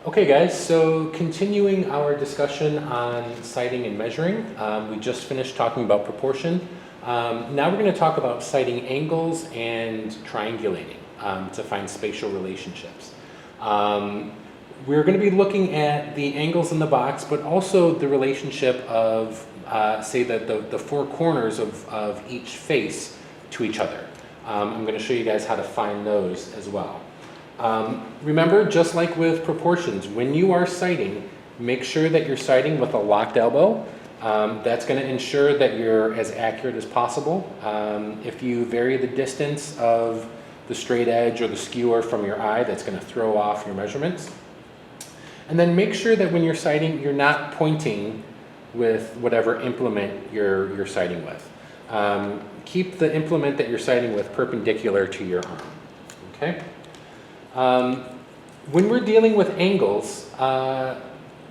Okay guys, so continuing our discussion on citing and measuring, we just finished talking about proportion. Now we're going to talk about citing angles and triangulating to find spatial relationships. We're going to be looking at the angles in the box, but also the relationship of, say, the four corners of each face to each other. I'm going to show you guys how to find those as well. Remember, just like with proportions, when you are citing, make sure that you're citing with a locked elbow. That's going to ensure that you're as accurate as possible. If you vary the distance of the straight edge or the skewer from your eye, that's going to throw off your measurements. And then make sure that when you're citing, you're not pointing with whatever implement you're citing with. Keep the implement that you're citing with perpendicular to your arm. Okay? When we're dealing with angles,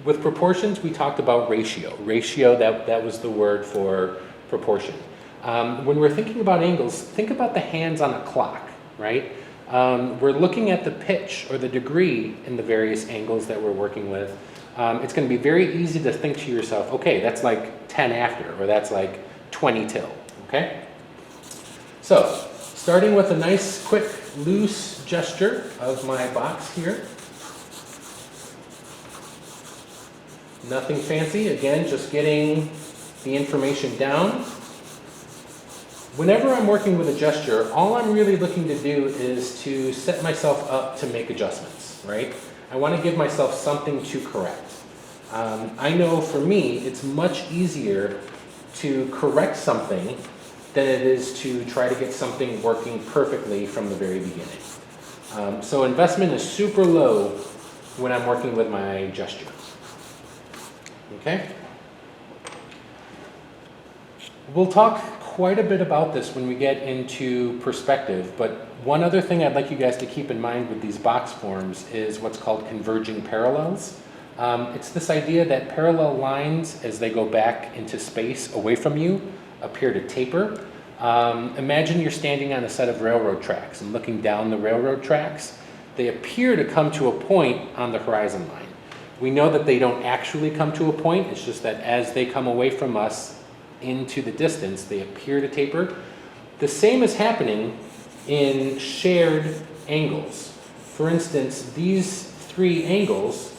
with proportions, we talked about ratio. Ratio, that was the word for proportion. When we're thinking about angles, think about the hands on a clock, right? We're looking at the pitch or the degree in the various angles that we're working with. It's going to be very easy to think to yourself, okay, that's like 10 after, or that's like 20 till, okay? So, starting with a nice, quick, loose gesture of my box here. Nothing fancy, again, just getting the information down. Whenever I'm working with a gesture, all I'm really looking to do is to set myself up to make adjustments, right? I want to give myself something to correct. I know for me, it's much easier to correct something than it is to try to get something working perfectly from the very beginning. So investment is super low when I'm working with my gesture. Okay? We'll talk quite a bit about this when we get into perspective, but one other thing I'd like you guys to keep in mind with these box forms is what's called converging parallels. It's this idea that parallel lines, as they go back into space away from you, appear to taper. Imagine you're standing on a set of railroad tracks and looking down the railroad tracks. They appear to come to a point on the horizon line. We know that they don't actually come to a point, it's just that as they come away from us into the distance, they appear to taper. The same is happening in shared angles. For instance, these three angles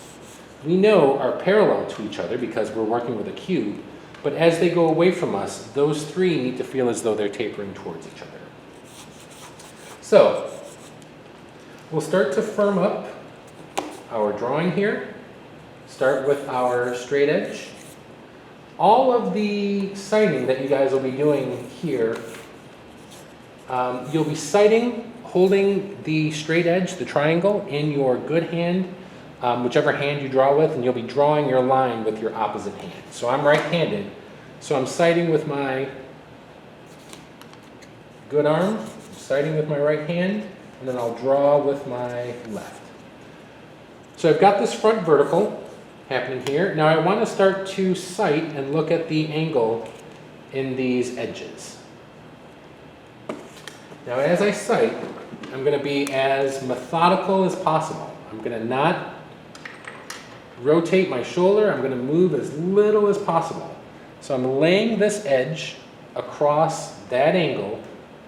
we know are parallel to each other because we're working with a cube, but as they go away from us, those three need to feel as though they're tapering towards each other. So, we'll start to firm up our drawing here. Start with our straight edge. All of the citing that you guys will be doing here, you'll be citing, holding the straight edge, the triangle, in your good hand, whichever hand you draw with, and you'll be drawing your line with your opposite hand. So I'm right-handed, so I'm citing with my good arm, I'm citing with my right hand, and then I'll draw with my left. So I've got this front vertical happening here. Now I want to start to cite and look at the angle in these edges. Now as I cite, I'm going to be as methodical as possible. I'm going to not rotate my shoulder. I'm going to move as little as possible. So I'm laying this edge across that angle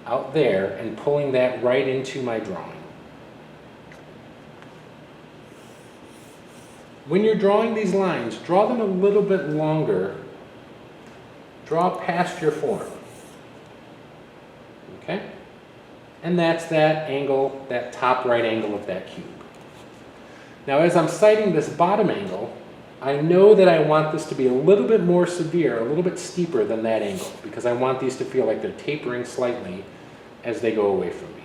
out there and pulling that right into my drawing. When you're drawing these lines, draw them a little bit longer. Draw past your form. Okay? And that's that angle, that top right angle of that cube. Now as I'm citing this bottom angle, I know that I want this to be a little bit more severe, a little bit steeper than that angle, because I want these to feel like they're tapering slightly as they go away from me.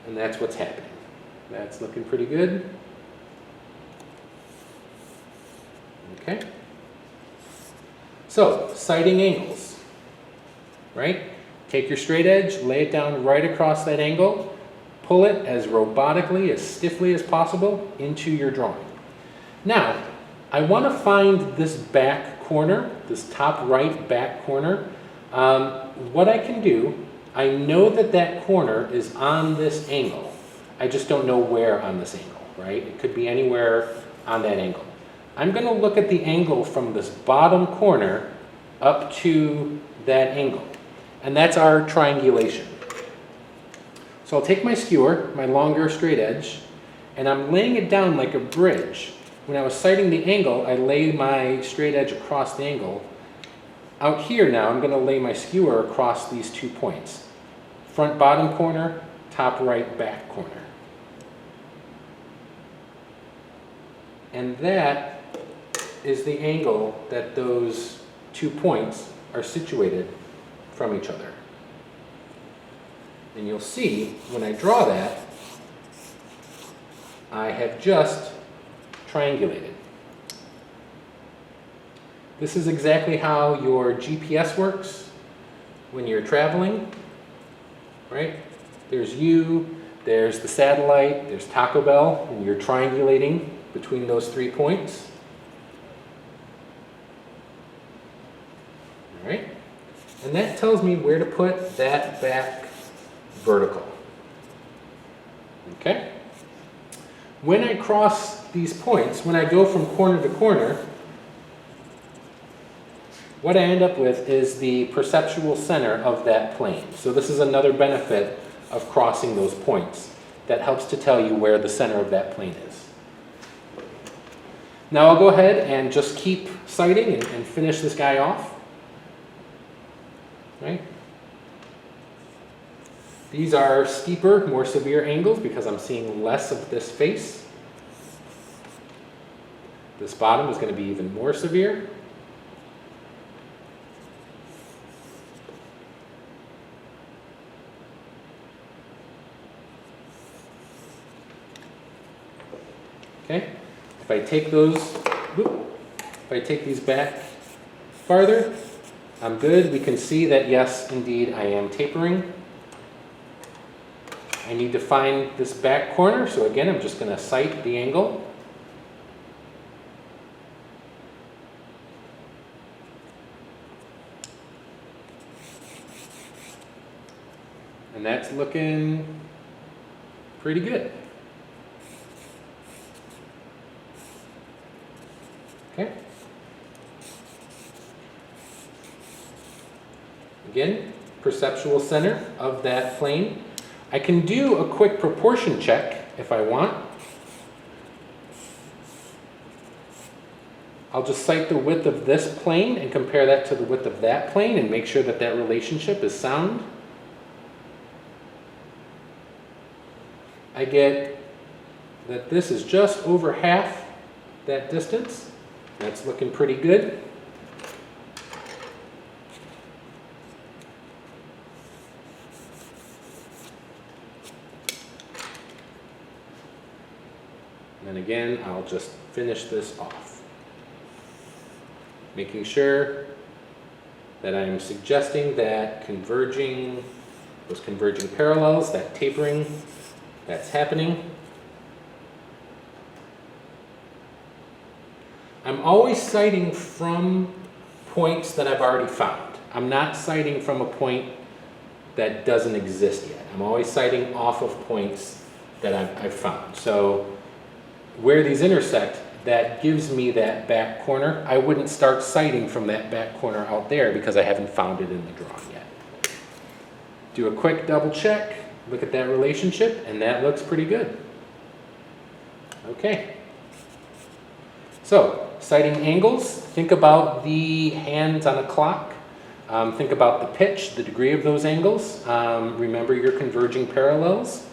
And that's what's happening. That's looking pretty good. Okay. So, citing angles, right? Take your straight edge, lay it down right across that angle, pull it as robotically, as stiffly as possible into your drawing. Now, I want to find this back corner, this top right back corner. What I can do, I know that that corner is on this angle. I just don't know where on this angle, right? It could be anywhere on that angle. I'm going to look at the angle from this bottom corner up to that angle, and that's our triangulation. So I'll take my skewer, my longer straight edge, and I'm laying it down like a bridge. When I was sighting the angle, I lay my straight edge across the angle. Out here now, I'm going to lay my skewer across these 2 points. Front bottom corner, top right back corner. And that is the angle that those 2 points are situated from each other. And you'll see when I draw that, I have just triangulated. This is exactly how your GPS works when you're traveling, right? There's you, there's the satellite, there's Taco Bell, and you're triangulating between those 3 points. All right? And that tells me where to put that back vertical. Okay? When I cross these points, when I go from corner to corner, what I end up with is the perceptual center of that plane. So this is another benefit of crossing those points. That helps to tell you where the center of that plane is. Now I'll go ahead and just keep sighting and finish this guy off. Right? These are steeper, more severe angles because I'm seeing less of this face. This bottom is going to be even more severe. Okay, if I take these back farther, I'm good. We can see that yes, indeed, I am tapering. I need to find this back corner, so again, I'm just going to sight the angle. And that's looking pretty good. Okay. Again, perceptual center of that plane. I can do a quick proportion check if I want. I'll just sight the width of this plane and compare that to the width of that plane and make sure that that relationship is sound. I get that this is just over half that distance. That's looking pretty good. And again, I'll just finish this off. Making sure that I'm suggesting that those converging parallels, that tapering, that's happening. I'm always sighting from points that I've already found. I'm not sighting from a point that doesn't exist yet. I'm always sighting off of points that I've found. So where these intersect, that gives me that back corner. I wouldn't start sighting from that back corner out there because I haven't found it in the drawing yet. Do a quick double check, look at that relationship, and that looks pretty good. Okay. So, sighting angles, think about the hands on a clock. Think about the pitch, the degree of those angles. Remember your converging parallels.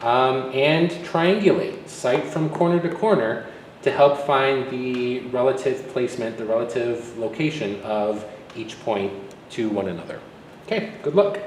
And triangulate, sight from corner to corner to help find the relative placement, the relative location of each point to one another. Okay, good luck.